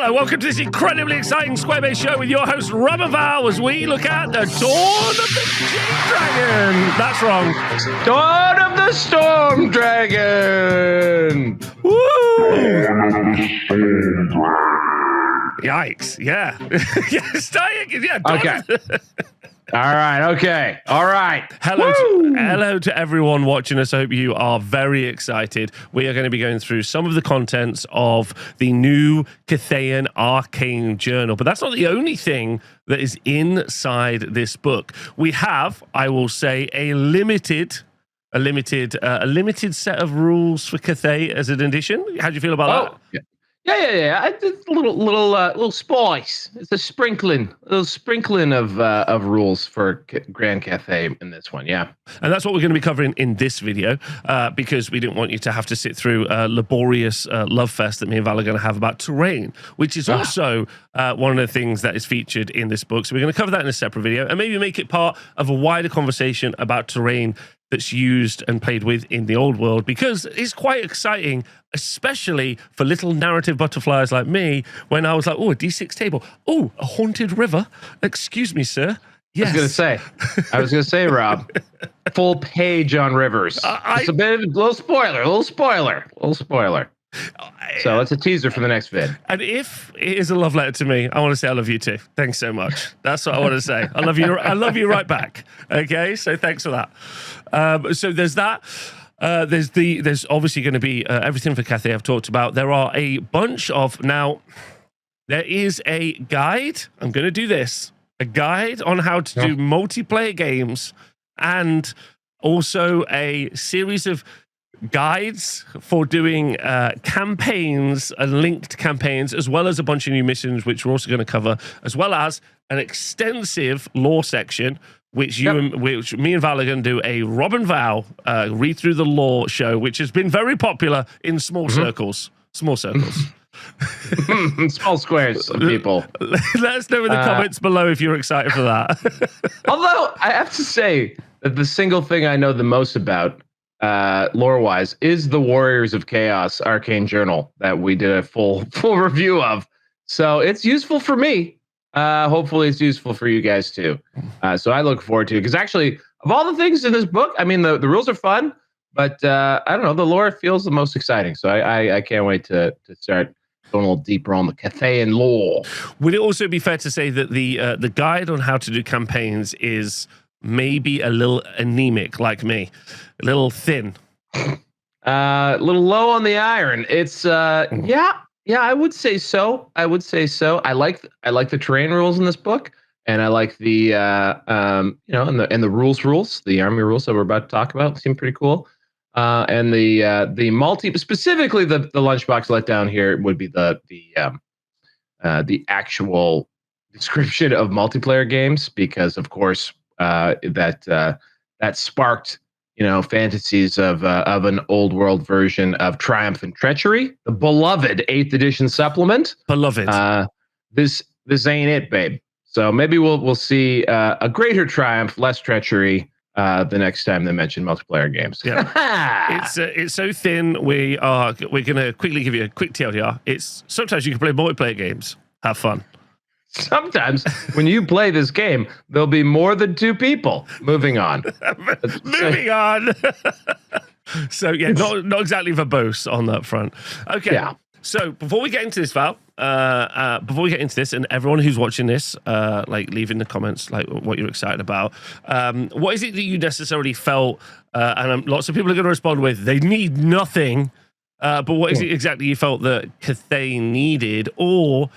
Hello, welcome to this incredibly exciting Square-based show with your host, Rubber Val, as we look at the Dawn of the Jade Dragon. That's wrong. Dawn of the Storm Dragon. Woo! Yikes, yeah. Yeah. Okay. All right, okay. All right. Hello to everyone watching us. I hope you are very excited. We are going to be going through some of the contents of the new Cathay Arcane Journal, but that's not the only thing that is inside this book. We have, I will say, a limited set of rules for Cathay as an addition. How do you feel about that? Yeah. It's a little spice. It's a little sprinkling of rules for Grand Cathay in this one. Yeah, and that's what we're going to be covering in this video because we didn't want you to have to sit through a laborious love fest that me and Val are going to have about terrain, which is also one of the things that is featured in this book. So we're going to cover that in a separate video and maybe make it part of a wider conversation about terrain that's used and played with in the old world, because it's quite exciting, especially for little narrative butterflies like me, when I was like, oh, a D6 table. Oh, a haunted river. Excuse me, sir. Yes. I was going to say, Rob, full page on rivers. It's a bit of a little spoiler. So it's a teaser for the next vid. And if it is a love letter to me, I want to say I love you too. Thanks so much. That's what I want to say. I love you. I love you right back. Okay, so thanks for that. So there's that. There's obviously going to be everything for Cathay I've talked about. There are a bunch of now. There is a guide. I'm going to do this. A guide on how to do multiplayer games, and also a series of guides for doing campaigns and linked campaigns, as well as a bunch of new missions, which we're also going to cover, as well as an extensive lore section, which which me and Val are going to do a Rob and Val read through the lore show, which has been very popular in small circles. Small squares of people. Let us know in the comments below if you're excited for that. Although I have to say that the single thing I know the most about lore-wise is the Warriors of Chaos Arcane Journal that we did a full review of. So it's useful for me. Hopefully it's useful for you guys too. So I look forward to it, because actually, of all the things in this book, I mean, the rules are fun, but I don't know, the lore feels the most exciting. So I can't wait to start going a little deeper on the Cathayan lore. Would it also be fair to say that the guide on how to do campaigns maybe a little anemic, like me, a little thin, a little low on the iron? It's yeah, I would say so. I like the terrain rules in this book, and I like the and the rules, the army rules that we're about to talk about seem pretty cool. And the multi, specifically the lunchbox letdown here would be the actual description of multiplayer games, because of course that sparked fantasies of an old world version of Triumph and Treachery, the beloved 8th edition supplement. Beloved. This ain't it, babe. So maybe we'll see a greater Triumph, less Treachery the next time they mention multiplayer games. Yeah. It's so thin. We're gonna quickly give you a quick TLDR. It's sometimes you can play multiplayer games. Have fun. Sometimes when you play this game, there'll be more than 2 people. Moving on. Moving on. So yeah, not exactly verbose on that front. Okay. Yeah. So before we get into this, Val, and everyone who's watching this, leave in the comments what you're excited about. What is it that you necessarily felt? And lots of people are going to respond with they need nothing. But what is it exactly you felt that Cathay needed, or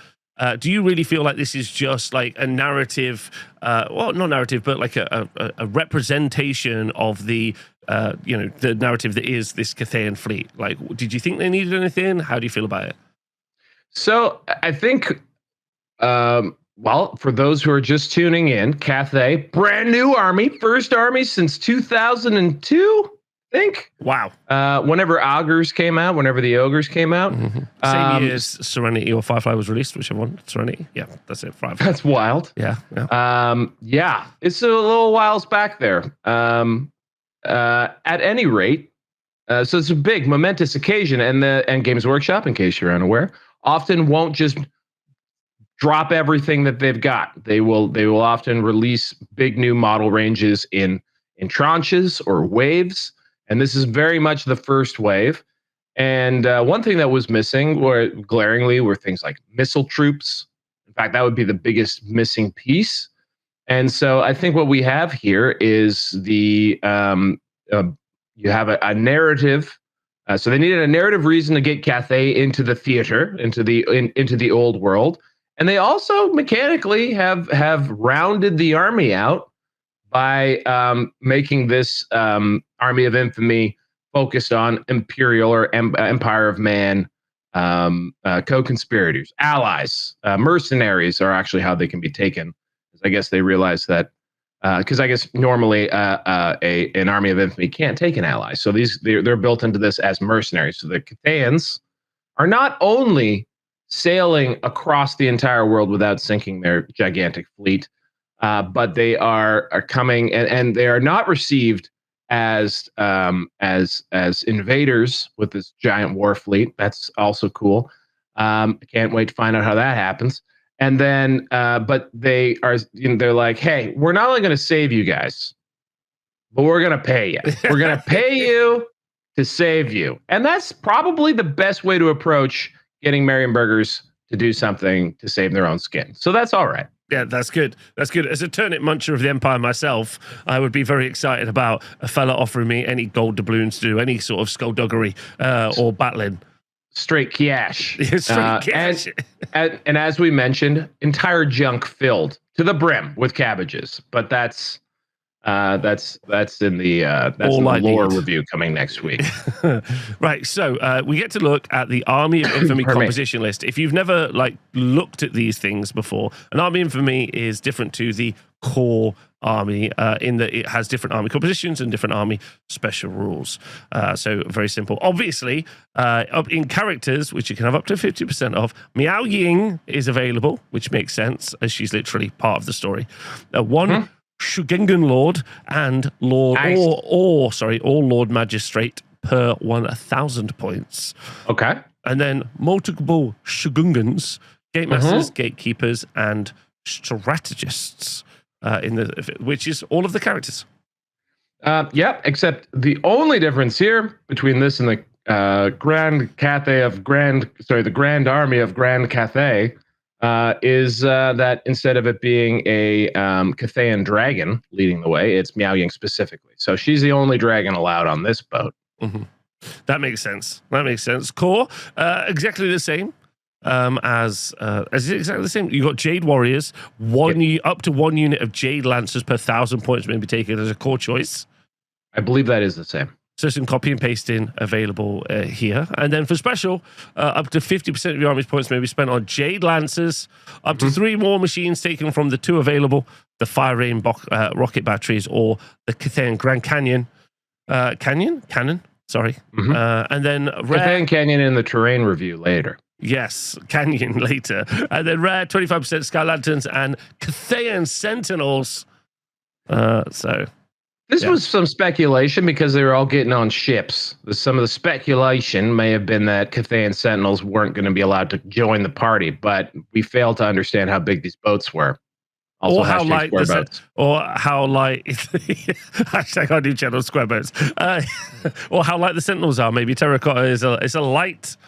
do you really feel like this is just like a narrative, not narrative, but like a representation of the narrative that is this Cathayan fleet? Like, did you think they needed anything? How do you feel about it? So I think, for those who are just tuning in, Cathay, brand new army, first army since 2002. Think. Wow. Whenever the ogres came out. Mm-hmm. Same year as Serenity or Firefly was released, whichever one. Serenity. Yeah, that's it. Firefly. That's wild. Yeah. It's a little whiles back there. At any rate, so it's a big, momentous occasion, and Games Workshop, in case you're unaware, often won't just drop everything that they've got. They will often release big new model ranges in tranches or waves, and this is very much the first wave. And one thing that was missing, or glaringly, were things like missile troops. In fact, that would be the biggest missing piece. And so I think what we have here is you have a narrative. So they needed a narrative reason to get Cathay into the theater, into the old world, and they also mechanically have rounded the army out by making this army of infamy focused on Imperial or Empire of Man co-conspirators, allies, mercenaries are actually how they can be taken. I guess they realize that because I guess normally an army of infamy can't take an ally, so they're built into this as mercenaries. So the Cathayans are not only sailing across the entire world without sinking their gigantic fleet, but they are coming and they are not received as invaders with this giant war fleet. That's also cool. I can't wait to find out how that happens. And then, but they are, they're like, hey, we're not only going to save you guys, but we're going to pay you. We're going to pay you to save you. And that's probably the best way to approach getting Marienburgers to do something to save their own skin. So that's all right. Yeah, that's good. That's good. As a turnip muncher of the Empire myself, I would be very excited about a fella offering me any gold doubloons to do any sort of skullduggery or battling. Straight cash. Straight cash. And as we mentioned, entire junk filled to the brim with cabbages. But that's in the lore review coming next week. Right. So we get to look at the Army of Infamy composition list. If you've never looked at these things before, an Army of Infamy is different to the core army in that it has different army compositions and different army special rules. So very simple. Obviously, up in characters, which you can have up to 50% of, Miao Ying is available, which makes sense as she's literally part of the story. One Shugengan Lord and Lord or Lord Magistrate per 1,000 points. Okay. And then multiple Shugungans, Gate Masters, Gatekeepers, and Strategists. Which is all of the characters. Yep, except the only difference here between this and the Grand Cathay the Grand Army of Grand Cathay is that instead of it being a Cathayan dragon leading the way, it's Miao Ying specifically. So she's the only dragon allowed on this boat. That makes sense. Core, exactly the same. As exactly the same. You got Jade Warriors, up to 1 unit of Jade Lancers per 1,000 points may be taken as a core choice. I believe that is the same. So some copy and pasting available here. And then for special, up to 50% of your army's points may be spent on Jade Lancers, up to 3 more machines taken from the 2 available, the Fire Rain rocket batteries or the Cathayan Grand Canyon. Cannon, sorry. And then Cathayan Canyon in the terrain review later. Yes, Canyon later. And then rare 25% Sky Lanterns and Cathayan Sentinels. This was some speculation because they were all getting on ships. Some of the speculation may have been that Cathayan Sentinels weren't going to be allowed to join the party, but we failed to understand how big these boats were. Also, or how light hashtag I do channel square boats. Or how light the Sentinels are. Maybe terracotta is a light.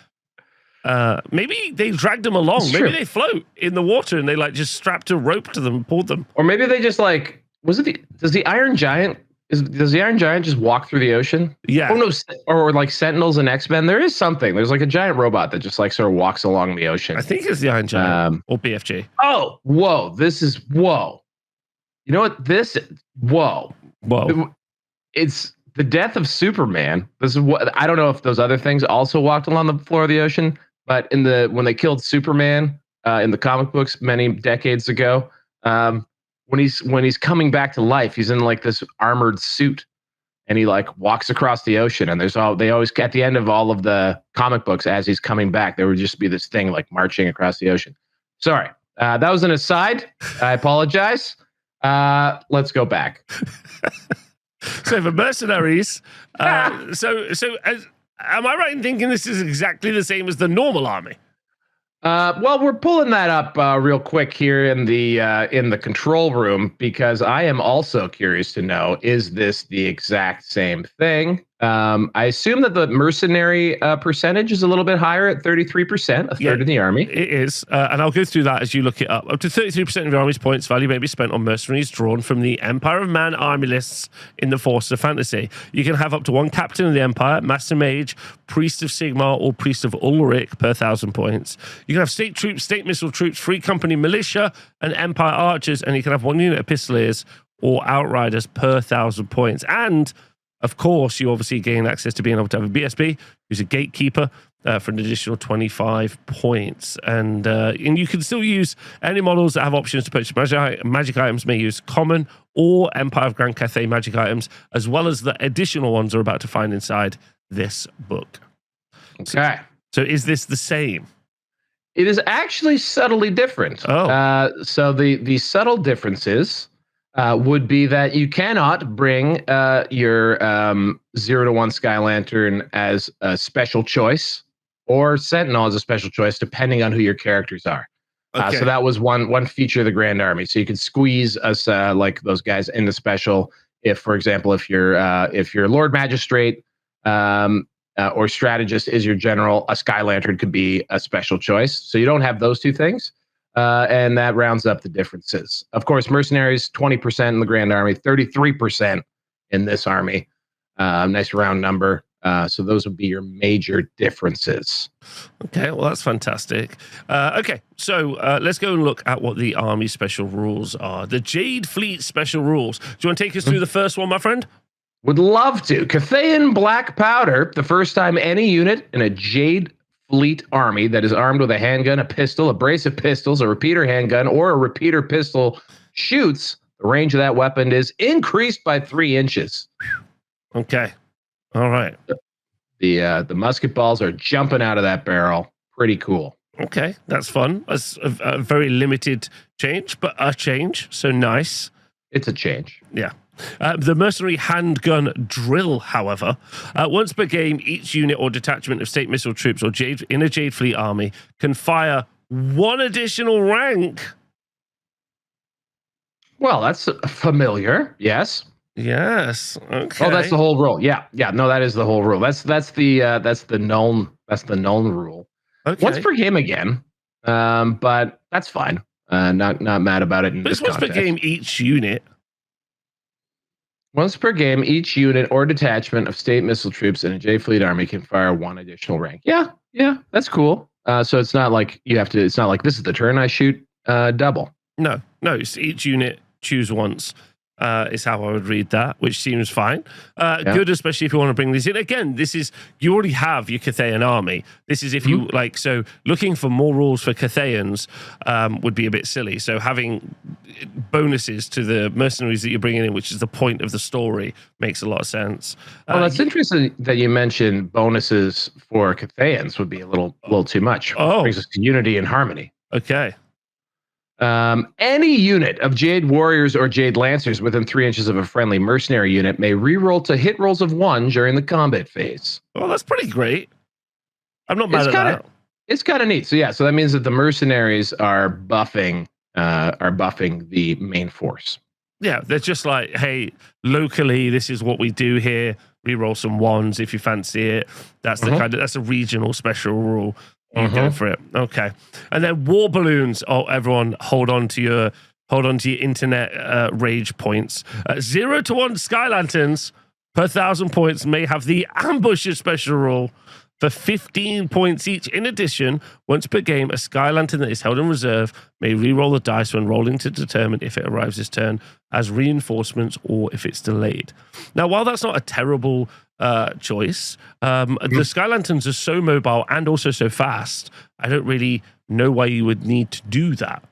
Maybe they dragged them along. It's maybe true. they float in the water and they just strapped a rope to them and pulled them. Or maybe they just does the Iron Giant just walk through the ocean? Yeah. Oh no, or like Sentinels and X-Men. There is something. There's a giant robot that just sort of walks along the ocean. I think it's the Iron Giant or BFG. Oh, whoa. You know what? Whoa. It's the death of Superman. This is what I don't know if those other things also walked along the floor of the ocean. But when they killed Superman in the comic books many decades ago, when he's coming back to life, he's in this armored suit, and he walks across the ocean. And they always at the end of all of the comic books, as he's coming back, there would just be this thing marching across the ocean. Sorry, that was an aside. I apologize. Let's go back. So for Mercenaries, am I right in thinking this is exactly the same as the normal army? Well, we're pulling that up real quick here in the control room because I am also curious to know, is this the exact same thing? I assume that the mercenary percentage is a little bit higher at 33%, a third of the army. It is, and I'll go through that as you look it up. Up to 33% of your army's points value may be spent on mercenaries drawn from the Empire of Man army lists in the Force of Fantasy. You can have up to one captain of the Empire, Master Mage, Priest of Sigmar, or Priest of Ulrich per 1,000 points. You can have state troops, state missile troops, free company militia, and Empire archers, and you can have one unit of pistoliers or outriders per 1,000 points. And of course, you obviously gain access to being able to have a BSB, who's a gatekeeper, for an additional 25 points. And you can still use any models that have options to purchase magic items, may use common or Empire of Grand Cathay magic items, as well as the additional ones we're about to find inside this book. Okay. So is this the same? It is actually subtly different. So the subtle differences would be that you cannot bring your 0-1 Sky Lantern as a special choice or Sentinel as a special choice, depending on who your characters are. So that was one feature of the Grand Army. So you could squeeze us like those guys in the special. If, for example, if your Lord Magistrate or Strategist is your general, a Sky Lantern could be a special choice. So you don't have those two things. And that rounds up the differences. Of course, mercenaries, 20% in the Grand Army, 33% in this army. Nice round number. So those would be your major differences. Okay, well, that's fantastic. Okay, so let's go and look at what the army special rules are. The Jade Fleet special rules. Do you want to take us through the first one, my friend? Would love to. Cathayan black powder, the first time any unit in a Jade Fleet army that is armed with a handgun, a pistol, a brace of pistols, a repeater handgun, or a repeater pistol shoots, the range of that weapon is increased by 3 inches. Okay. All right. The musket balls are jumping out of that barrel. Pretty cool. Okay, that's fun. That's a very limited change, but a change. So nice. It's a change. Yeah. The mercenary handgun drill, however, once per game, each unit or detachment of state missile troops or in a Jade Fleet army can fire 1 additional rank. Well, that's familiar. Yes. Yes. Okay. Oh, that's the whole rule. Yeah. No, that is the whole rule. That's the known rule. Okay. Once per game again, but that's fine. Not mad about it. But it's once per game each unit. Once per game, each unit or detachment of state missile troops in a Jade Fleet army can fire 1 additional rank. Yeah, that's cool. So it's not like you have to. It's not like this is the turn I shoot double. No. It's each unit choose once. Is how I would read that, which seems fine. Good, especially if you want to bring these in. Again, this is, you already have your Cathayan army. This is if you like, so looking for more rules for Cathayans would be a bit silly. So having bonuses to the mercenaries that you're bringing in, which is the point of the story, makes a lot of sense. Well, that's interesting that you mentioned bonuses for Cathayans would be a little too much. Oh, brings us to unity and harmony. Okay. Any unit of Jade Warriors or Jade Lancers within 3 inches of a friendly mercenary unit may reroll to hit rolls of 1 during the combat phase. Well, that's pretty great. I'm not mad at that. It's kind of neat. So yeah, so that means that the mercenaries are buffing the main force. Yeah, they're just like, hey, locally, this is what we do here. Reroll some 1s if you fancy it. That's the that's a regional special rule. You go for it. Okay. And then war balloons. Oh, everyone hold on to your internet rage points. 0 to 1 Sky Lanterns per 1,000 points may have the ambusher special rule for 15 points each. In addition, once per game, a Sky Lantern that is held in reserve may re-roll the dice when rolling to determine if it arrives this turn as reinforcements or if it's delayed. Now, while that's not a terrible choice, the Sky Lanterns are so mobile and also so fast, I don't really know why you would need to do that.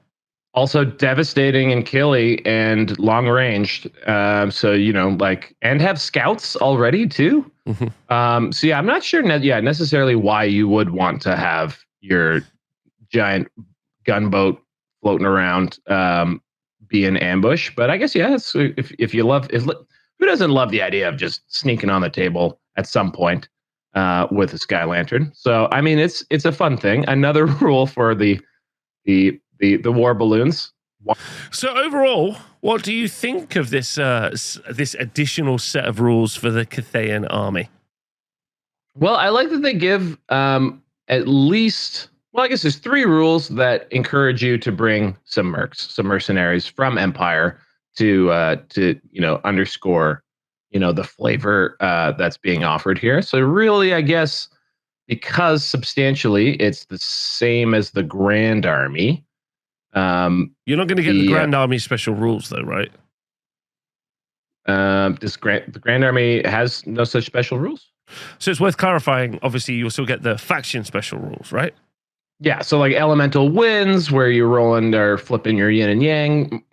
Also devastating and killy and long ranged. So, and have scouts already too. So yeah, I'm not sure necessarily why you would want to have your giant gunboat floating around be an ambush, but I guess if you love, who doesn't love the idea of just sneaking on the table at some point? with a Sky Lantern. So I mean, it's a fun thing. Another rule for the war balloons. So overall, what do you think of this this additional set of rules for the Cathayan army? Well, I like that they give at least. Well, I guess there's 3 rules that encourage you to bring some mercenaries from Empire to underscore the flavor that's being offered here. So really, I guess because substantially it's the same as the Grand Army. You're not going to get the Grand Army special rules, though, right? The Grand Army has no such special rules. So it's worth clarifying. Obviously, you'll still get the faction special rules, right? Yeah, so like elemental winds, where you're rolling or flipping your yin and yang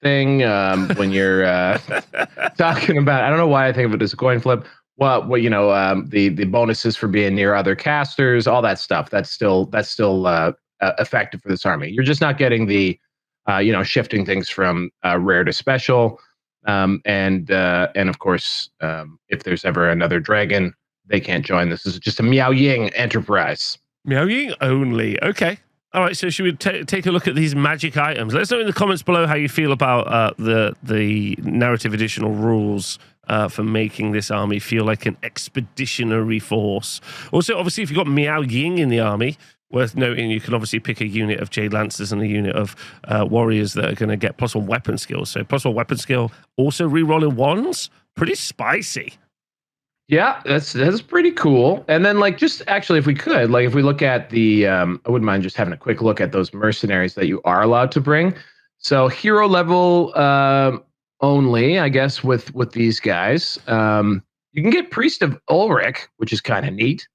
thing when you're talking about. I don't know why I think of it as a coin flip. Well, the bonuses for being near other casters, all that stuff. That's still effective for this army. You're just not getting the shifting things from rare to special, and of course, if there's ever another dragon, they can't join. This is just a Miao Ying enterprise. Miao Ying only. Okay. All right. So should we take a look at these magic items? Let us know in the comments below how you feel about the narrative additional rules for making this army feel like an expeditionary force. Also, obviously, if you've got Miao Ying in the army, worth noting, you can obviously pick a unit of Jade Lancers and a unit of warriors that are going to get +1 weapon skill. So +1 weapon skill, also re-rolling wands. Pretty spicy. Yeah, that's pretty cool. And then, like, just actually, if we could, like, if we look at the, I wouldn't mind just having a quick look at those mercenaries that you are allowed to bring. So hero level only, I guess, with these guys. You can get Priest of Ulrich, which is kind of neat.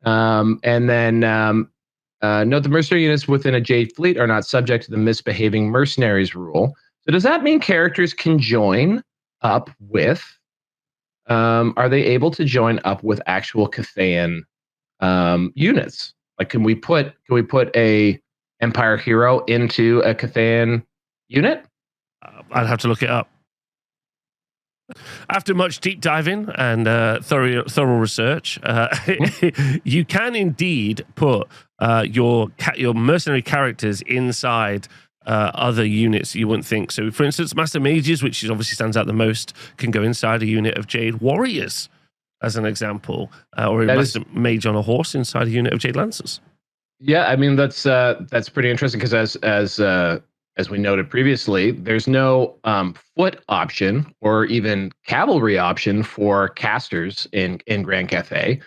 And then note the mercenary units within a Jade Fleet are not subject to the misbehaving mercenaries rule. So does that mean characters can join up with? Are they able to join up with actual Cathayan units? Like, can we put a Empire hero into a Cathayan unit? I'd have to look it up. After much deep diving and thorough research, you can indeed put your mercenary characters inside other units you wouldn't think. So, for instance, Master Mages, which obviously stands out the most, can go inside a unit of Jade Warriors, as an example, or a Master Mage on a horse inside a unit of Jade Lancers. Yeah, I mean that's pretty interesting because as we noted previously, there's no foot option or even cavalry option for casters in Grand Cathay,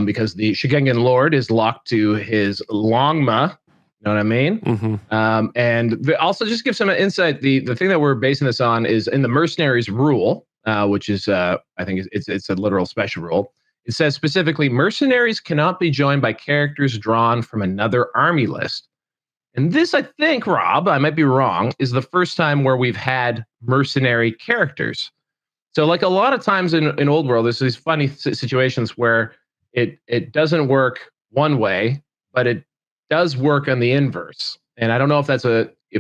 because the Shigengan Lord is locked to his Longma. You know what I mean? Mm-hmm. And also, just give some insight. The thing that we're basing this on is in the Mercenaries rule, which is I think it's a literal special rule. It says specifically, mercenaries cannot be joined by characters drawn from another army list. And this, I think, Rob, I might be wrong, is the first time where we've had mercenary characters. So, like a lot of times in Old World, there's these funny situations where it doesn't work one way, but it does work on the inverse. And I don't know if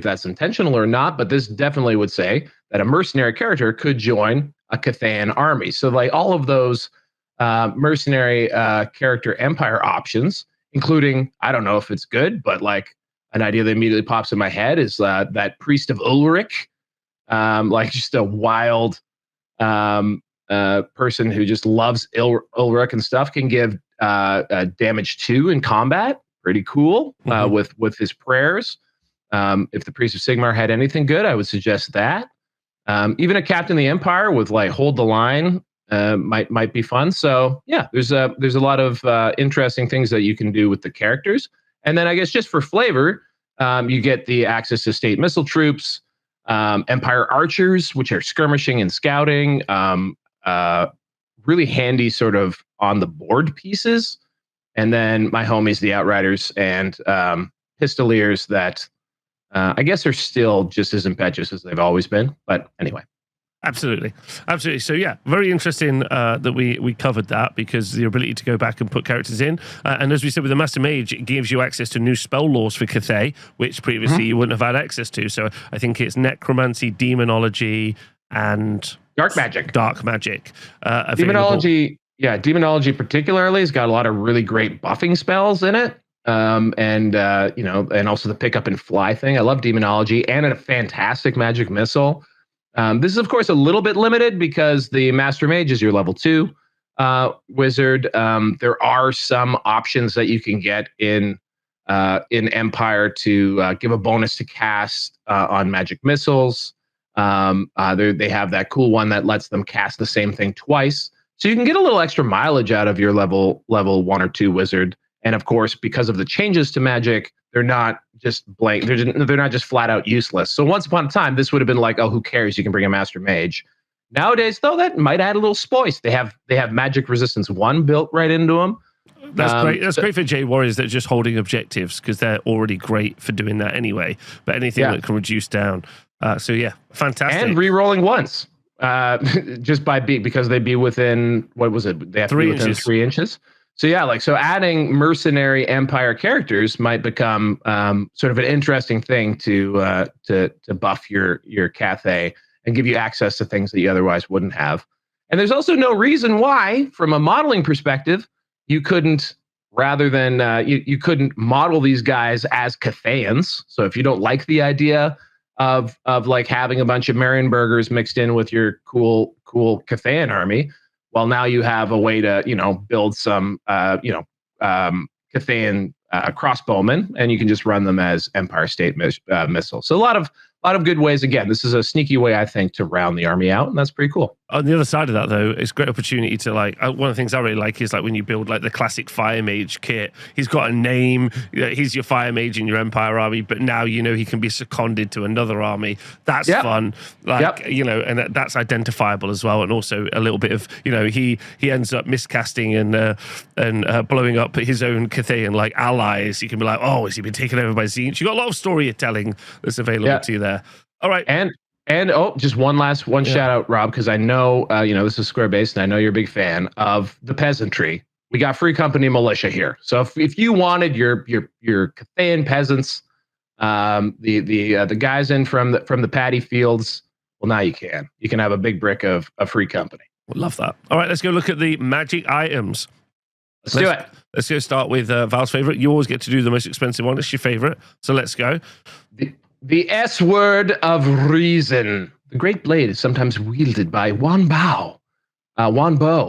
that's intentional or not, but this definitely would say that a mercenary character could join a Cathayan army. So, like, all of those mercenary character Empire options, including, I don't know if it's good, but like an idea that immediately pops in my head is that Priest of Ulrich, like just a wild person who just loves Ulrich and stuff, can give damage 2 in combat. Pretty cool. With his prayers. If the Priest of Sigmar had anything good, I would suggest that. Even a Captain of the Empire with like Hold the Line might be fun. So yeah, there's a lot of interesting things that you can do with the characters. And then I guess just for flavor, you get the access to state missile troops, Empire archers, which are skirmishing and scouting, really handy sort of on the board pieces. And then my homies, the Outriders and Pistoliers, that I guess are still just as impetuous as they've always been. But anyway. Absolutely. So yeah, very interesting that we covered that, because the ability to go back and put characters in, and as we said with the Master Mage, it gives you access to new spell laws for Cathay, which previously you wouldn't have had access to. So I think it's Necromancy, Demonology, and Dark Magic. Demonology Yeah, Demonology particularly has got a lot of really great buffing spells in it. And also the pick up and fly thing. I love Demonology and a fantastic magic missile. This is of course a little bit limited because the Master Mage is your level 2 wizard. There are some options that you can get in Empire to give a bonus to cast on magic missiles. They have that cool one that lets them cast the same thing twice. So you can get a little extra mileage out of your level 1 or 2 wizard. And of course, because of the changes to magic, they're not just blank. They're not just flat out useless. So once upon a time, this would have been like, oh, who cares? You can bring a Master Mage. Nowadays, though, that might add a little spice. They have magic resistance 1 built right into them. That's great. That's great for Jade Warriors that are just holding objectives because they're already great for doing that anyway. But anything that can reduce down. So yeah, fantastic. And re-rolling once. Just because they'd be within, what was it? They have 3 to be within inches. 3 inches. So yeah, so adding mercenary Empire characters might become sort of an interesting thing to buff your Cathay and give you access to things that you otherwise wouldn't have. And there's also no reason why, from a modeling perspective, you couldn't, rather than you couldn't model these guys as Cathayans. So if you don't like the idea of like having a bunch of Marienburgers mixed in with your cool Cathayan army, well, now you have a way to build some Cathayan crossbowmen, and you can just run them as Empire State missiles. So a lot of good ways. Again, this is a sneaky way, I think, to round the army out, and that's pretty cool. On the other side of that, though, it's a great opportunity to one of the things I really like is when you build the classic Fire Mage kit. He's got a name. He's your Fire Mage in your Empire army, but now he can be seconded to another army. That's fun. And that's identifiable as well. And also a little bit of he ends up miscasting and blowing up his own Cathayan allies. You can be like, oh, has he been taken over by Tzeentch? You got a lot of storytelling that's available to you there. All right. And just one shout out, Rob, because I know this is Square Based, and I know you're a big fan of the peasantry. We got free company militia here, so if you wanted your Cathayan peasants, the guys in from the paddy fields, well, now you can have a big brick of free company. We'll love that. All right, let's go look at the magic items. Let's do it. Let's go start with Val's favorite. You always get to do the most expensive one. It's your favorite, so let's go. The S word of reason. The great blade is sometimes wielded by Wan Bo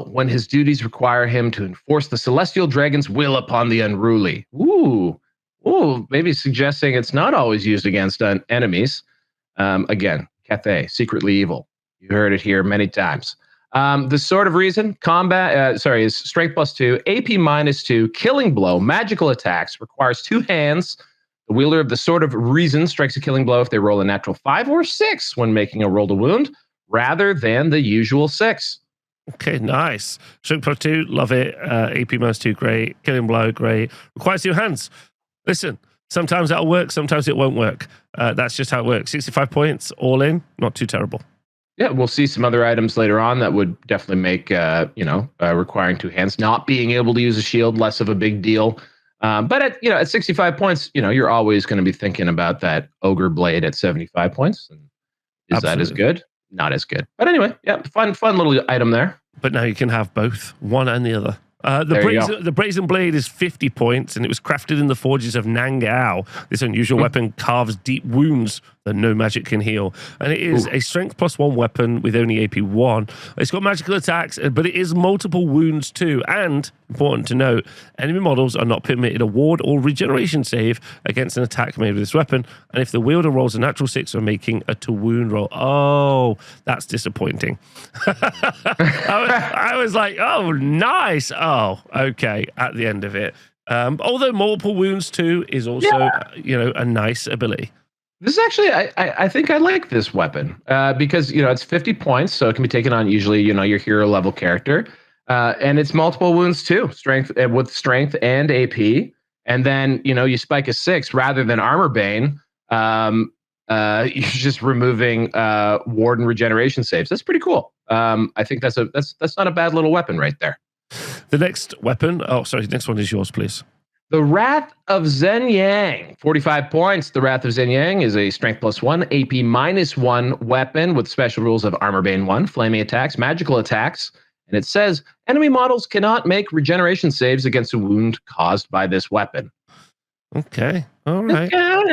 when his duties require him to enforce the celestial dragon's will upon the unruly. Ooh, maybe suggesting it's not always used against enemies. Again, Cathay, secretly evil. You heard it here many times. The sword of reason, is strength +2, AP -2, killing blow, magical attacks, requires 2 hands. The wielder of the Sword of Reason strikes a killing blow if they roll a natural 5 or 6 when making a roll to wound, rather than the usual 6. Okay, nice. Strength +2, love it. AP -2, great. Killing blow, great. Requires 2 hands. Listen, sometimes that'll work, sometimes it won't work. That's just how it works. 65 points, all in, not too terrible. Yeah, we'll see some other items later on that would definitely make, requiring 2 hands, not being able to use a shield, less of a big deal. But at 65 points, you're always going to be thinking about that ogre blade at 75 points. And is that as good? Not as good. But anyway, yeah, fun little item there. But now you can have both, one and the other. The brazen blade is 50 points, and it was crafted in the forges of Nangao. This unusual weapon carves deep wounds that no magic can heal, and it is a strength +1 weapon with only AP 1. It's got magical attacks, but it is multiple wounds too. And important to note, enemy models are not permitted a ward or regeneration save against an attack made with this weapon. And if the wielder rolls a natural 6 or making a to wound roll, oh, that's disappointing. I was like, oh, nice. Oh, okay. At the end of it, although multiple wounds too is also a nice ability. This is actually, I think I like this weapon because it's 50 points, so it can be taken on usually your hero level character, and it's multiple wounds too, strength and AP, and then you spike a 6 rather than armor bane. You're just removing ward and regeneration saves. That's pretty cool. I think that's not a bad little weapon right there. The next weapon. Oh, sorry. The next one is yours, please. The Wrath of Zhenyang, 45 points. The Wrath of Zhenyang is a strength +1, AP -1 weapon with special rules of Armor Bane 1, flaming attacks, magical attacks, And it says enemy models cannot make regeneration saves against a wound caused by this weapon. Okay. All right. All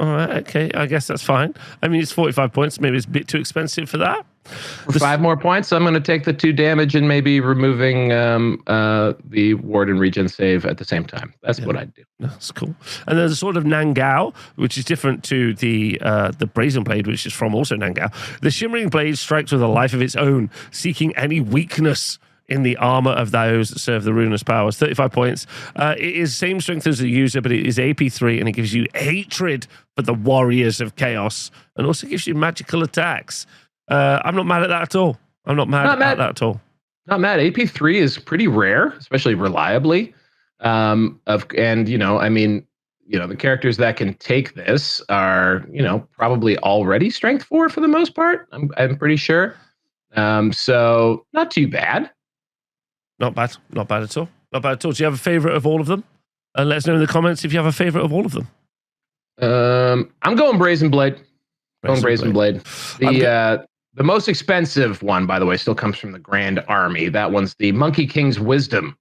right. Okay. I guess that's fine. I mean, it's 45 points. Maybe it's a bit too expensive for that. For 5 more points, I'm going to take the 2 damage and maybe removing the ward and regen save at the same time. That's what I'd do. That's cool. And there's a sort of Nangao, which is different to the Brazen Blade, which is from also Nangao. The Shimmering Blade strikes with a life of its own, seeking any weakness in the armor of those that serve the ruinous powers. 35 points. It is same strength as the user, but it is AP3, and it gives you hatred for the warriors of chaos, and also gives you magical attacks. I'm not mad at that at all. I'm not mad at that at all. Not mad. AP3 is pretty rare, especially reliably. The characters that can take this are, probably already strength 4 for the most part. I'm pretty sure. So not too bad. Not bad. Not bad at all. Not bad at all. Do you have a favorite of all of them? And let us know in the comments if you have a favorite of all of them. I'm going Brazen Blade. Brazen Blade. The most expensive one, by the way, still comes from the Grand Army. That one's the Monkey King's Wisdom,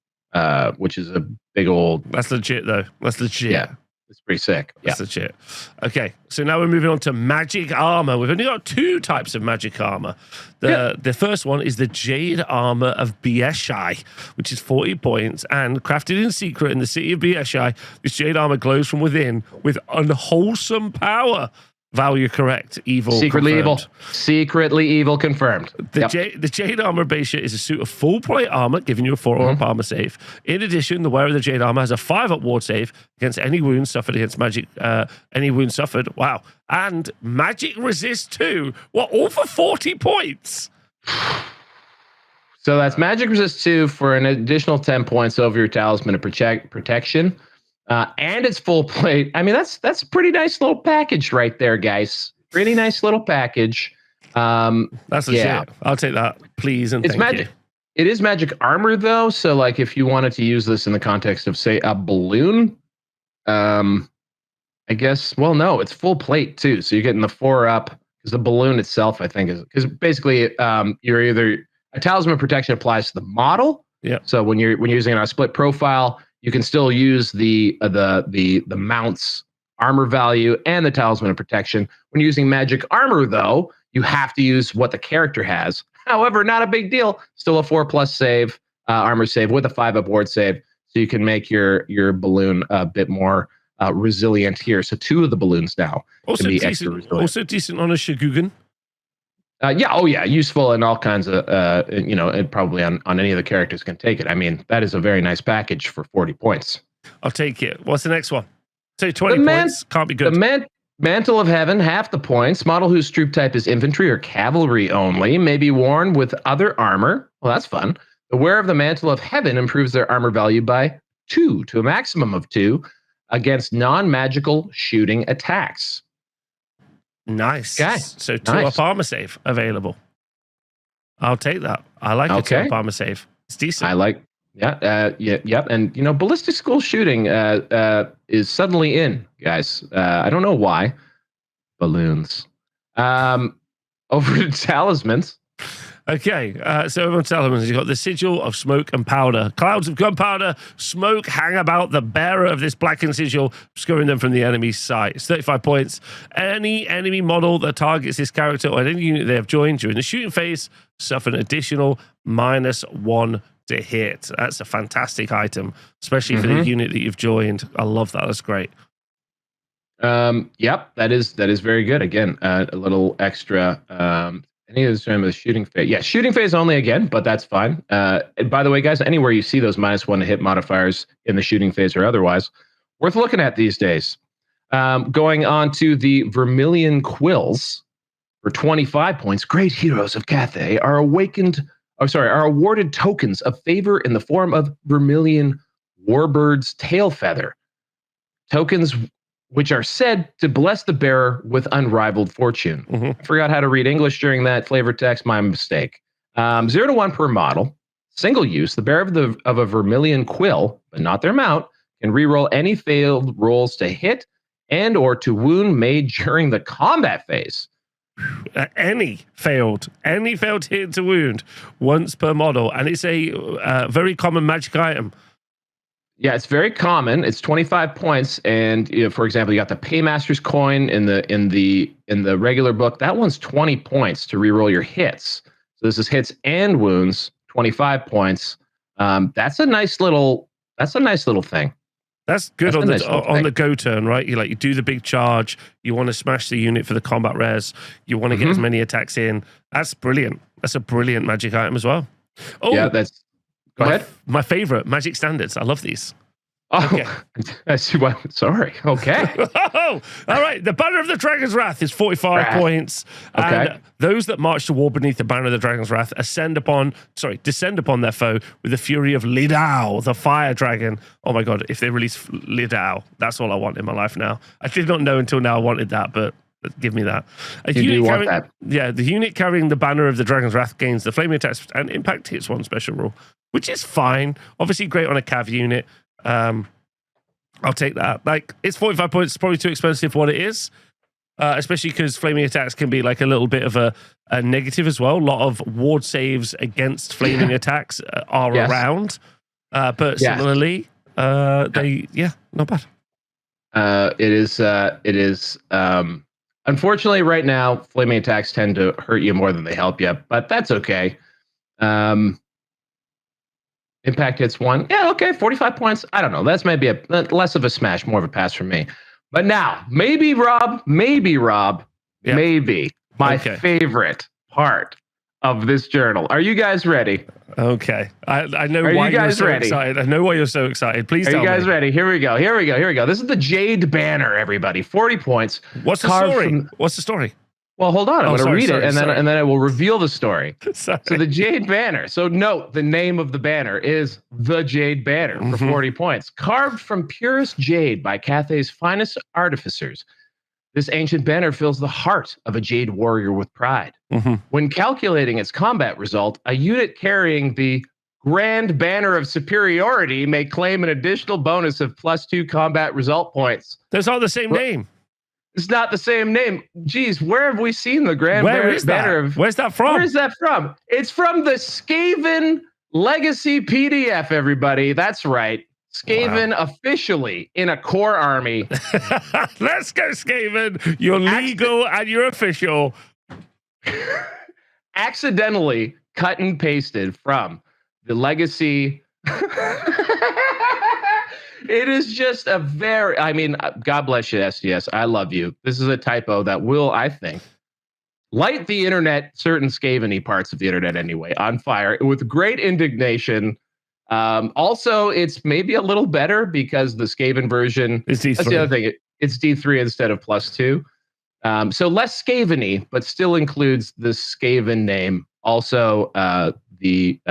which is a big old... That's legit, though. That's legit. Yeah, it's pretty sick. That's legit. Okay, so now we're moving on to magic armor. We've only got 2 types of magic armor. The first one is the Jade Armor of Bieshai, which is 40 points, and crafted in secret in the city of Bieshai, this Jade Armor glows from within with unwholesome power. Value correct. Evil secretly confirmed. evil. Secretly evil confirmed. The Jade Armor Beesha is a suit of full plate armor, giving you a 4-up armor save. In addition, the wearer of the Jade Armor has a 5-up ward save against any wounds suffered against magic. Any wounds suffered. Wow. And magic resist 2. What? All for 40 points. So that's magic resist 2 for an additional 10 points over your talisman of protection. And it's full plate. I mean, that's a pretty nice little package right there, guys. Pretty nice little package. That's legit. Yeah. I'll take that, please, and thank you. It is magic armor, though. So, like, if you wanted to use this in the context of, say, a balloon, I guess. Well, no, it's full plate too. So you're getting the 4-up because the balloon itself, I think, is because basically you're either a talisman protection applies to the model. Yeah. So when you're using it on a split profile, you can still use the mount's armor value and the talisman of protection. When you're using magic armor, though, you have to use what the character has. However, not a big deal. Still a 4+ save, armor save with a 5-up ward save, so you can make your balloon a bit more resilient here. So 2 of the balloons now also can be decent, extra resilient. Also decent on a Shagugan. Useful in all kinds of, and probably on any of the characters can take it. I mean, that is a very nice package for 40 points. I'll take it. What's the next one? Say 20 points. Can't be good. The Mantle of Heaven, half the points. Model whose troop type is infantry or cavalry only may be worn with other armor. Well, that's fun. The wearer of the Mantle of Heaven improves their armor value by 2 to a maximum of 2 against non-magical shooting attacks. Nice. Okay. So 2-up armor save available. I'll take that. I like a 2-up armor save. It's decent. I like, And, ballistic skull shooting is suddenly in, guys. I don't know why. Balloons. Over to Talismans. Okay, so over on Talismans, you've got the Sigil of Smoke and Powder. Clouds of gunpowder, smoke hang about the bearer of this blackened sigil, obscuring them from the enemy's sight. It's 35 points. Any enemy model that targets this character or any unit they have joined during the shooting phase suffer an additional -1 to hit. That's a fantastic item, especially for the unit that you've joined. I love that. That's great. That is very good. Again, a little extra. Any of the shooting phase. Yeah, shooting phase only again, but that's fine. And by the way, guys, anywhere you see those -1 to hit modifiers in the shooting phase or otherwise, worth looking at these days. Going on to the Vermilion Quills for 25 points. Great heroes of Cathay are awarded tokens of favor in the form of Vermilion Warbird's tail feather. Tokens which are said to bless the bearer with unrivaled fortune. I forgot how to read English during that flavor text. My mistake. 0 to 1 per model. Single use. The bearer of a Vermilion Quill, but not their mount, can reroll any failed rolls to hit and or to wound made during the combat phase. Any failed hit to wound once per model, and it's a very common magic item. Yeah, it's very common. It's 25 points, and for example, you got the Paymaster's coin in the regular book. That one's 20 points to reroll your hits. So this is hits and wounds, 25 points. That's a nice little thing. That's good on the go turn, right? You do the big charge. You want to smash the unit for the combat res. You want to get as many attacks in. That's brilliant. That's a brilliant magic item as well. Oh, yeah, go ahead. My favorite, Magic Standards. I love these. Oh, okay. I see why. Sorry. Okay. Oh, all right. The Banner of the Dragon's Wrath is 45 points. Okay. And those that march to war beneath the Banner of the Dragon's Wrath descend upon their foe with the fury of Lidao, the fire dragon. Oh my God. If they release Lidao, that's all I want in my life now. I did not know until now I wanted that, but give me that. You do want that. Yeah. The unit carrying the Banner of the Dragon's Wrath gains the flaming attacks and impact hits one special rule, which is fine. Obviously great on a cav unit. I'll take that. It's 45 points. It's probably too expensive for what it is, especially because flaming attacks can be like a little bit of a negative as well. A lot of ward saves against flaming attacks are around, but similarly, not bad. It is. Unfortunately, right now, flaming attacks tend to hurt you more than they help you, but that's okay. Impact hits one. Yeah, okay, 45 points. I don't know. That's maybe less of a smash, more of a pass for me. But now, maybe Rob, Yeah. maybe my favorite part of this journal. Are you guys ready? Okay. I know why you're so excited. I know why you're so excited. Please tell me. Are you guys ready? Here we go. This is the Jade Banner, everybody. 40 points. What's the story? Well, hold on. I'm going to read it, and then I will reveal the story. So the Jade Banner. So note, the name of the banner is the Jade Banner for 40 points. Carved from purest jade by Cathay's finest artificers, this ancient banner fills the heart of a Jade warrior with pride. When calculating its combat result, a unit carrying the Grand Banner of Superiority may claim an additional bonus of +2 combat result points. Those aren't the same name. It's not the same name. Geez, where have we seen the Grand Banner? Where's that from? Where is that from? It's from the Skaven Legacy PDF, everybody. That's right. Skaven officially in a core army. Let's go, Skaven. You're legal and you're official. Accidentally cut and pasted from the Legacy. It is just God bless you, SDS. I love you. This is a typo that will, I think, light the internet, certain Skaven-y parts of the internet anyway, on fire with great indignation. Also, it's maybe a little better because the Skaven version, that's the other thing, it's D3 instead of +2. So less Skaven-y, but still includes the Skaven name. Also, we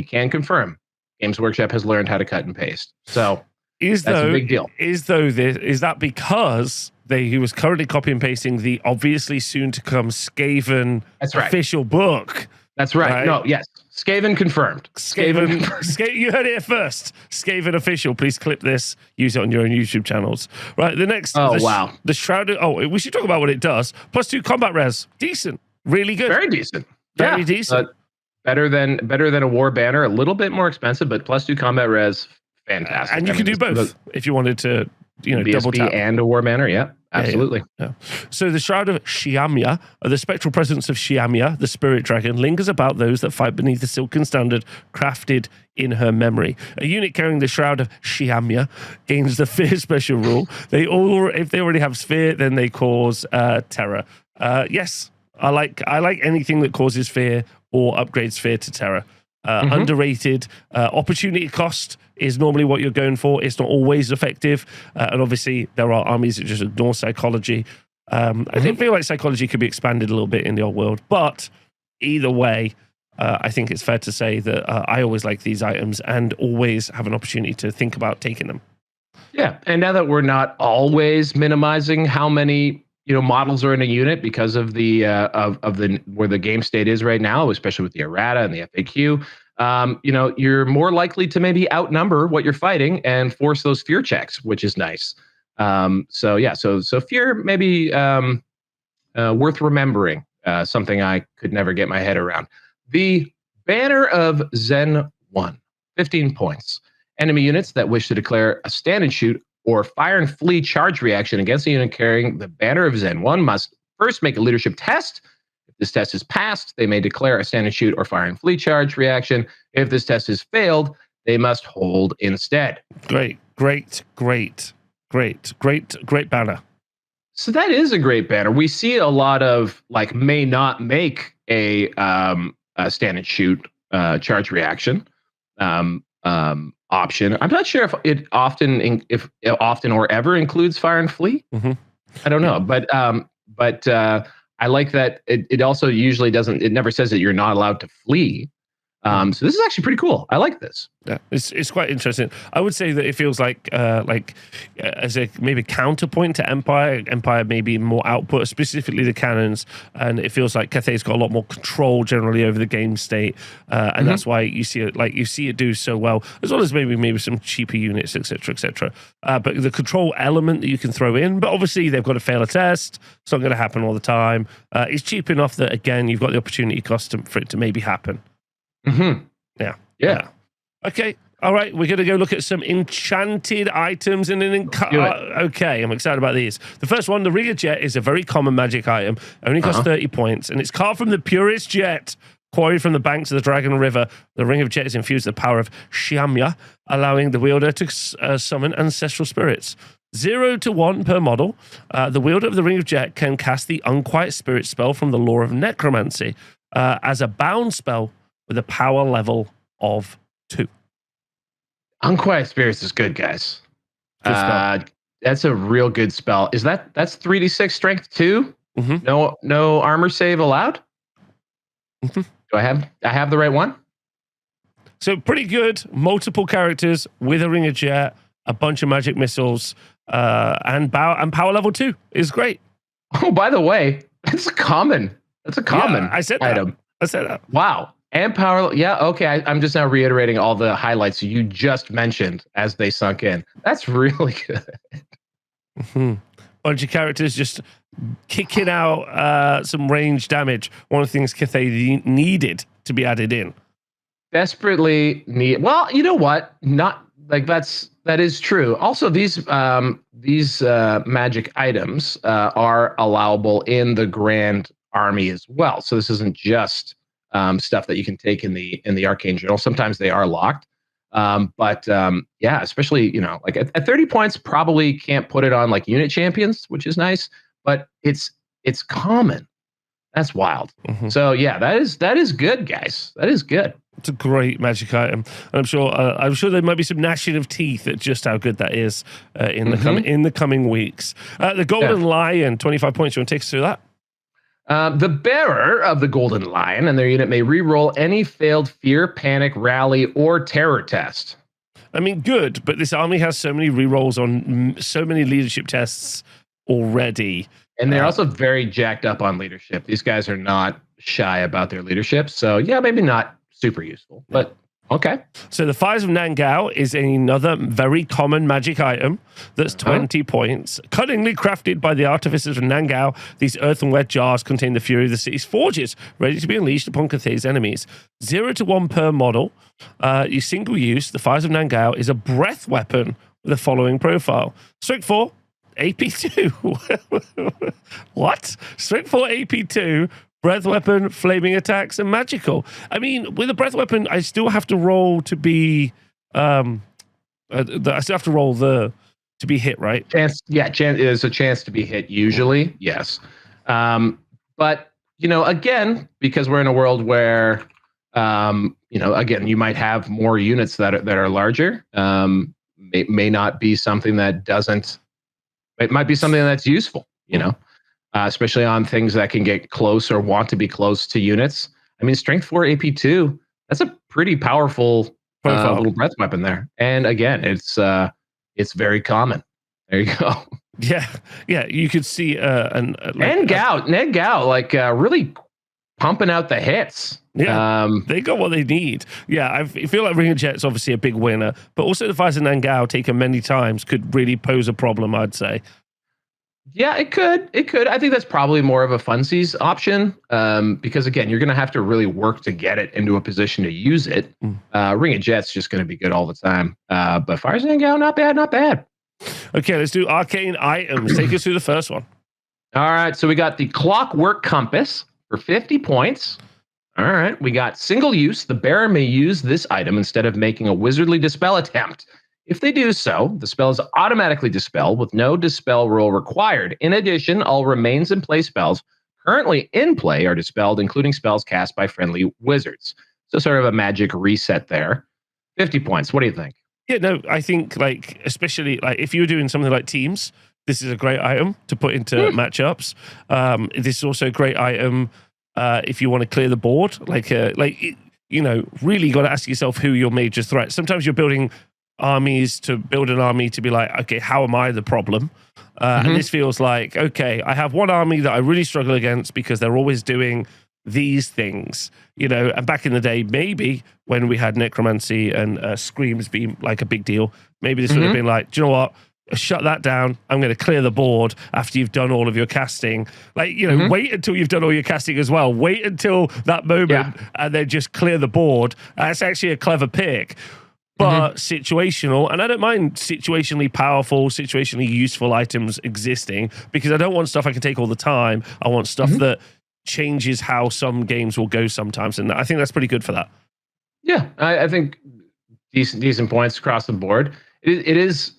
can confirm Games Workshop has learned how to cut and paste. So that's a big deal. Is that because he was currently copy and pasting the obviously soon to come Skaven official book? That's right. No, yes. Skaven confirmed. Skaven you heard it here first. Skaven official. Please clip this. Use it on your own YouTube channels. Right. The next. Wow. The Shrouded. Oh, we should talk about what it does. +2 combat res. Decent. Really good. Very decent. Very decent. Better than a war banner. A little bit more expensive, but +2 combat res. Fantastic. And you can do both if you wanted to, BSB double tap. And a war banner. Yeah, absolutely. Yeah. So the Shroud of Shiamya, the spectral presence of Shiamya, the spirit dragon, lingers about those that fight beneath the silken standard crafted in her memory. A unit carrying the Shroud of Shiamya gains the fear special rule. If they already have fear, then they cause terror. Yes, I like anything that causes fear or upgrades fear to terror. Underrated. Opportunity cost is normally what you're going for. It's not always effective. And obviously, there are armies that just ignore psychology. I didn't feel like psychology could be expanded a little bit in the old world. But either way, I think it's fair to say that I always like these items and always have an opportunity to think about taking them. Yeah. And now that we're not always minimizing how many models are in a unit because of the where the game state is right now, especially with the errata and the FAQ. You're more likely to maybe outnumber what you're fighting and force those fear checks, which is nice. So fear maybe worth remembering. Something I could never get my head around. The Banner of Zen 1, 15 points. Enemy units that wish to declare a stand and shoot or fire and flee charge reaction against a unit carrying the Banner of Zen 1 must first make a leadership test. If this test is passed, they may declare a stand and shoot or fire and flee charge reaction. If this test is failed, they must hold instead. Great banner. So that is a great banner. We see a lot of like may not make a stand and shoot charge reaction option. I'm not sure if it often or ever includes fire and flee. Mm-hmm. I don't know, but I like that it also usually doesn't. It never says that you're not allowed to flee. So this is actually pretty cool. I like this. Yeah, it's quite interesting. I would say that it feels like as a maybe counterpoint to Empire. Empire maybe more output, specifically the cannons, and it feels like Cathay's got a lot more control generally over the game state, and that's why you see it do so well, as well as maybe some cheaper units, etc. But the control element that you can throw in, but obviously they've got to fail a test. It's not going to happen all the time. It's cheap enough that again you've got the opportunity cost for it to maybe happen. Mm-hmm. Yeah. Okay. All right. We're going to go look at some enchanted items and okay. I'm excited about these. The first one, the Ring of Jet, is a very common magic item. Only costs 30 points, and it's carved from the purest jet, quarried from the banks of the Dragon River. The Ring of Jet is infused with the power of Shyamya, allowing the wielder to summon ancestral spirits. 0 to 1 per model. The wielder of the Ring of Jet can cast the Unquiet Spirit spell from the Law of Necromancy as a bound spell with a power level of 2. Unquiet Spirits is good, guys. That's a real good spell. That's 3d6 strength 2? Mm-hmm. No armor save allowed? Mm-hmm. Do I have the right one? So pretty good. Multiple characters with a Ring of Jet, a bunch of magic missiles, and power level 2 is great. Oh, by the way, that's a common. That's a common item. I said that. Wow. And power, yeah, okay. I'm just now reiterating all the highlights you just mentioned as they sunk in. That's really good. Mm-hmm. Bunch of characters just kicking out some range damage. One of the things Cathay needed to be added in. Desperately need. Well, you know what? Not like that is true. Also, these magic items are allowable in the Grand Army as well. So this isn't just stuff that you can take in the Arcane Journal. Sometimes they are locked. But especially, like at 30 points, probably can't put it on like unit champions, which is nice, but it's common. That's wild. Mm-hmm. So yeah, that is good, guys. That is good. It's a great magic item. And I'm sure there might be some gnashing of teeth at just how good that is in the coming weeks. The Golden Lion, 25 points. You want to take us through that? The bearer of the Golden Lion and their unit may re-roll any failed fear, panic, rally, or terror test. I mean, good, but this army has so many re-rolls on so many leadership tests already. And they're also very jacked up on leadership. These guys are not shy about their leadership. So yeah, maybe not super useful, but okay. So the Fires of Nangao is another very common magic item that's 20 points. Cunningly crafted by the artificers of Nangao, these earthenware jars contain the fury of the city's forges, ready to be unleashed upon Cathay's enemies. 0 to 1 per model. You single use, the Fires of Nangao is a breath weapon with the following profile. Strength 4, AP 2. What? Strength 4, AP 2. Breath weapon, flaming attacks, and magical. I mean, with a breath weapon, I still have to roll to be. I still have to roll to be hit, right? There's a chance to be hit. Usually, yes. But again, because we're in a world where, again, you might have more units that are larger. May not be something that doesn't. It might be something that's useful. Especially on things that can get close or want to be close to units. I mean, Strength 4 AP 2, that's a pretty powerful little breath weapon there. And again, it's very common. There you go. Yeah. You could see Ned Gao, like really pumping out the hits. Yeah, they got what they need. Yeah, I feel like Ring of Jet's obviously a big winner, but also the Fires of Nangao taken many times could really pose a problem, I'd say. Yeah, it could. It could. I think that's probably more of a funsies option because, again, you're going to have to really work to get it into a position to use it. Mm. Ring of Jet's just going to be good all the time. But Fire Zangow, not bad, not bad. Okay, let's do arcane items. Take us through the first one. All right, so we got the Clockwork Compass for 50 points. All right, we got single use. The bearer may use this item instead of making a wizardly dispel attempt. If they do so, the spell is automatically dispelled with no dispel roll required. In addition, all remains in play spells currently in play are dispelled, including spells cast by friendly wizards. So sort of a magic reset there. 50 points. What do you think? Yeah, no, I think like especially like if you're doing something like teams, this is a great item to put into matchups. This is also a great item if you want to clear the board. Really got to ask yourself who your major threat. Sometimes you're building armies to build an army to be like, okay, how am I the problem? And this feels like, okay, I have one army that I really struggle against because they're always doing these things, and back in the day, maybe when we had necromancy and screams being like a big deal, maybe this would have been like, do you know what? Shut that down. I'm going to clear the board after you've done all of your casting. Wait until you've done all your casting as well. Wait until that moment and then just clear the board. That's actually a clever pick. But situational, and I don't mind situationally powerful, situationally useful items existing because I don't want stuff I can take all the time. I want stuff that changes how some games will go sometimes, and I think that's pretty good for that. Yeah, I think decent points across the board. It is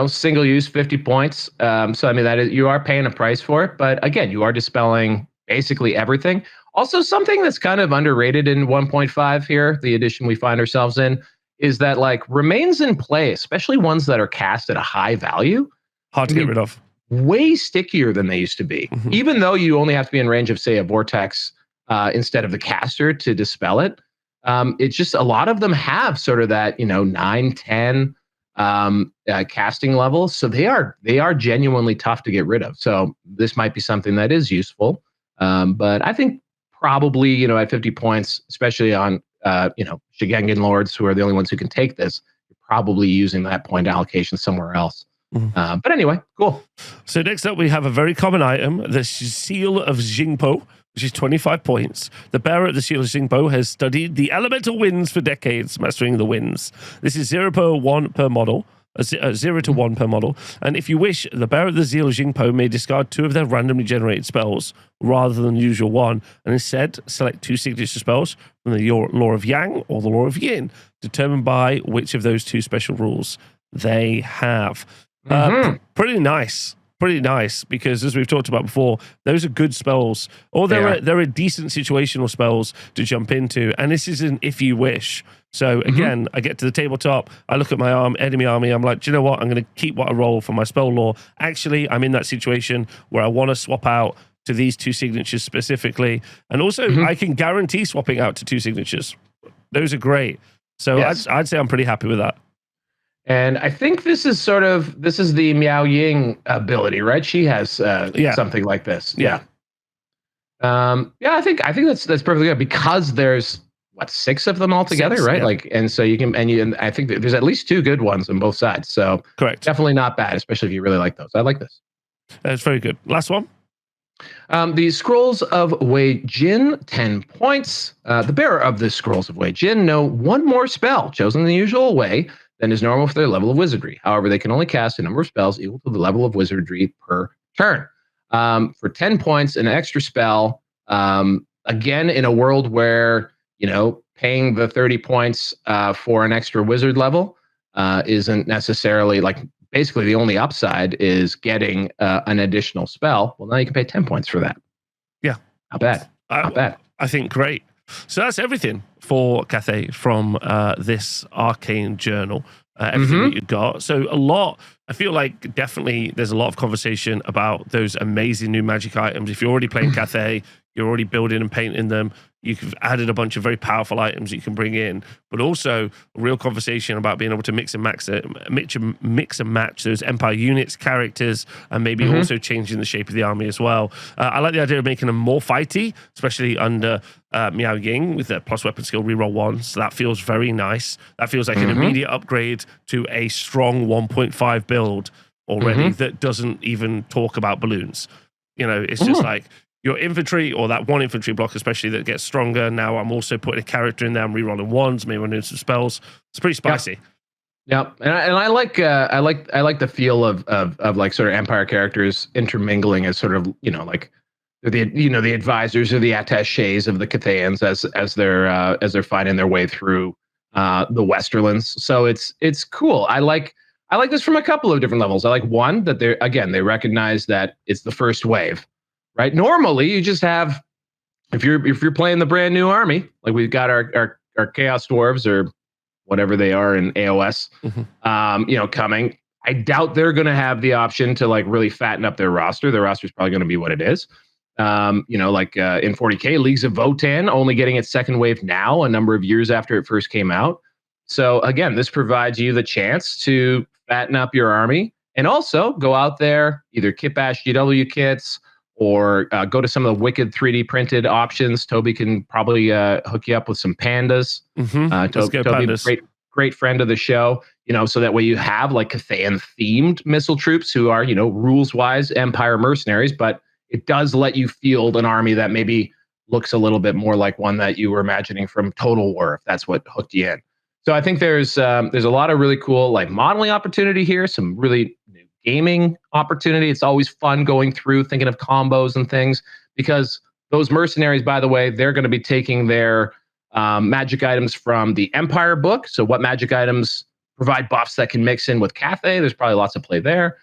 single use 50 points. So I mean that is, you are paying a price for it, but again, you are dispelling basically everything. Also, something that's kind of underrated in 1.5 here, the edition we find ourselves in, is that like remains in play, especially ones that are cast at a high value, hard to get rid of. Way stickier than they used to be. Even though you only have to be in range of, say, a vortex instead of the caster to dispel it. It's just a lot of them have sort of that 9, 10 casting levels, so they are genuinely tough to get rid of. So this might be something that is useful, but I think probably at 50 points, especially on Shigengan Lords, who are the only ones who can take this, you're probably using that point allocation somewhere else. But anyway, cool. So next up, we have a very common item, the Seal of Jingpo, which is 25 points. The bearer of the Seal of Jingpo has studied the elemental winds for decades, mastering the winds. This is 0 to 1 per model. And if you wish, the bearer of the Seal of Jingpo may discard 2 of their randomly generated spells rather than the usual 1, and instead select 2 signature spells from the Law of Yang or the Law of Yin, determined by which of those 2 special rules they have. Pretty nice, because as we've talked about before, those are good spells, or they're decent situational spells to jump into, and this is an if you wish. So again, I get to the tabletop, I look at my enemy army, I'm like, do you know what? I'm going to keep what I roll for my spell law. Actually, I'm in that situation where I want to swap out to these 2 signatures specifically, and also I can guarantee swapping out to 2 signatures. Those are great. So I'd say I'm pretty happy with that. And I think this is the Miao Ying ability, right? She has something like this. I think that's perfectly good because there's 6 of them all together, right? Like, and so you can, and I think there's at least 2 good ones on both sides. So correct, definitely not bad, especially if you really like those. I like this. That's very good. Last one. The Scrolls of Wei Jin, 10 points. The bearer of the Scrolls of Wei Jin know 1 more spell chosen in the usual way than is normal for their level of wizardry. However, they can only cast a number of spells equal to the level of wizardry per turn. For 10 points, an extra spell, again, in a world where, paying the 30 points for an extra wizard level isn't necessarily like, basically the only upside is getting an additional spell. Well, now you can pay 10 points for that. Yeah. Not bad. Not bad. I think great. So that's everything for Cathay from this Arcane Journal. Everything that you've got. So I feel like definitely there's a lot of conversation about those amazing new magic items. If you're already playing Cathay, you're already building and painting them. You've added a bunch of very powerful items that you can bring in, but also a real conversation about being able to mix and match those Empire units, characters, and maybe also changing the shape of the army as well. I like the idea of making them more fighty, especially under Miao Ying with their plus weapon skill reroll 1. So that feels very nice. That feels like an immediate upgrade to a strong 1.5 build. already that doesn't even talk about balloons. You know, it's just like your infantry, or that one infantry block especially, that gets stronger. Now I'm also putting a character in there. I'm rerolling ones, maybe I'm doing some spells. It's pretty spicy. Yep. And I like the feel of like sort of Empire characters intermingling as sort of, you know, like the advisors or the attachés of the Cathayans as they're finding their way through the Westerlands. So it's cool. I like this from a couple of different levels. I like one, that they recognize that it's the first wave, right? Normally you just have, if you're playing the brand new army, like we've got our Chaos Dwarves or whatever they are in AOS, you know, coming. I doubt they're going to have the option to like really fatten up their roster. Their roster is probably going to be what it is. You know, like in 40K, Leagues of Votann only getting its second wave now, a number of years after it first came out. So again, this provides you the chance to fatten up your army and also go out there, either kit bash GW kits or go to some of the wicked 3D printed options. Toby can probably hook you up with some pandas. Toby, great friend of the show, you know, so that way you have like Cathayan themed missile troops who are, you know, rules wise Empire mercenaries, but it does let you field an army that maybe looks a little bit more like one that you were imagining from Total War, if that's what hooked you in. So I think there's a lot of really cool like modeling opportunity here, some really new gaming opportunity. It's always fun going through thinking of combos and things, because those mercenaries, by the way, they're going to be taking their magic items from the Empire book. So what magic items provide buffs that can mix in with Cathay? There's probably lots of play there.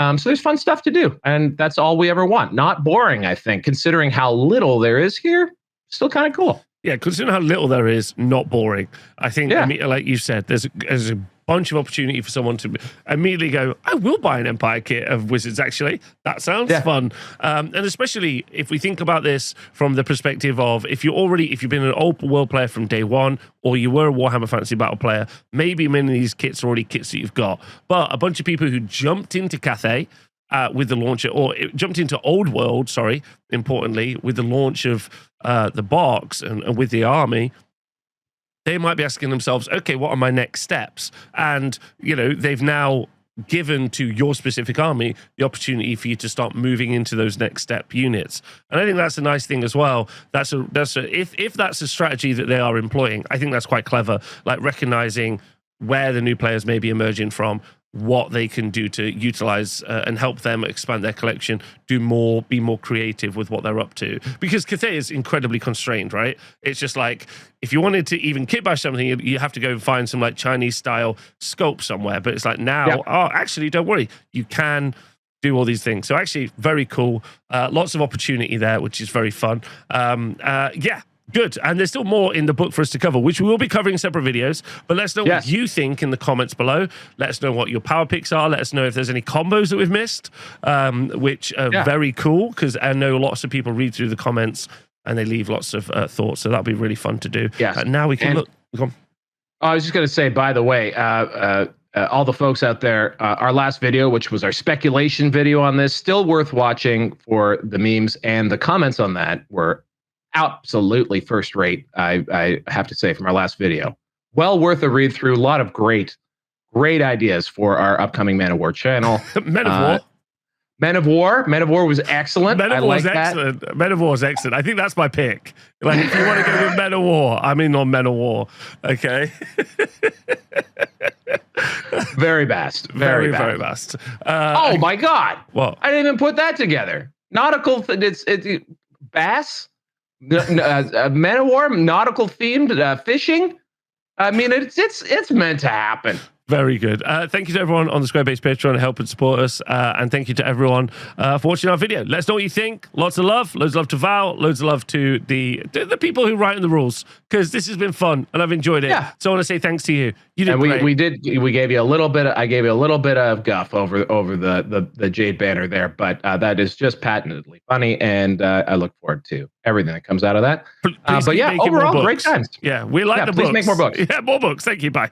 So there's fun stuff to do, and that's all we ever want. Not boring, I think, considering how little there is here. Still kind of cool. Yeah, considering how little there is, not boring. I think, like you said, there's a bunch of opportunity for someone to immediately go, I will buy an Empire kit of Wizards, actually. That sounds fun. And especially if we think about this from the perspective of if you've been an open world player from day one, or you were a Warhammer Fantasy Battle player, maybe many of these kits are already kits that you've got. But a bunch of people who jumped into Cathay with the launch, or jumped into Old World, importantly, with the launch of the box and with the army, they might be asking themselves, okay, what are my next steps? And, you know, they've now given to your specific army the opportunity for you to start moving into those next step units. And I think that's a nice thing as well. If that's a strategy that they are employing, I think that's quite clever, like recognizing where the new players may be emerging from, what they can do to utilize and help them expand their collection, be more creative with what they're up to. Because Cathay is incredibly constrained, right? It's just like, if you wanted to even kit bash something, you have to go and find some like Chinese style scope somewhere. But it's like now, actually, don't worry, you can do all these things. So actually, very cool. Lots of opportunity there, which is very fun. Good. And there's still more in the book for us to cover, which we will be covering in separate videos. But let us know what you think in the comments below. Let us know what your power picks are. Let us know if there's any combos that we've missed, which are very cool, because I know lots of people read through the comments and they leave lots of thoughts. So that'll be really fun to do. Yes. Now we can look. I was just going to say, by the way, all the folks out there, our last video, which was our speculation video on this, still worth watching for the memes, and the comments on that were absolutely first rate, I have to say, from our last video. Well worth a read through. A lot of great ideas for our upcoming Men of War channel. Men of War? Men of War. Men of War was excellent. Men of War was excellent. Men of War was excellent. I think that's my pick. Like, if you want to go with Men of War, I'm in on Men of War. Okay. Very bast. Very bast. Oh my God. What? I didn't even put that together. Nautical. It's bass. Men of War, nautical themed fishing. I mean, it's meant to happen. Very good. Thank you to everyone on the Squarebase Patreon to help and support us. And thank you to everyone for watching our video. Let us know what you think. Lots of love. Loads of love to Val. Loads of love to the people who write in the rules, because this has been fun and I've enjoyed it. Yeah. So I want to say thanks to you. You did great. We gave you a little bit. I gave you a little bit of guff over the Jade banner there, but that is just patently funny, and I look forward to everything that comes out of that. But yeah, overall, great times. Yeah, we like the books. Please make more books. Yeah, more books. Thank you. Bye.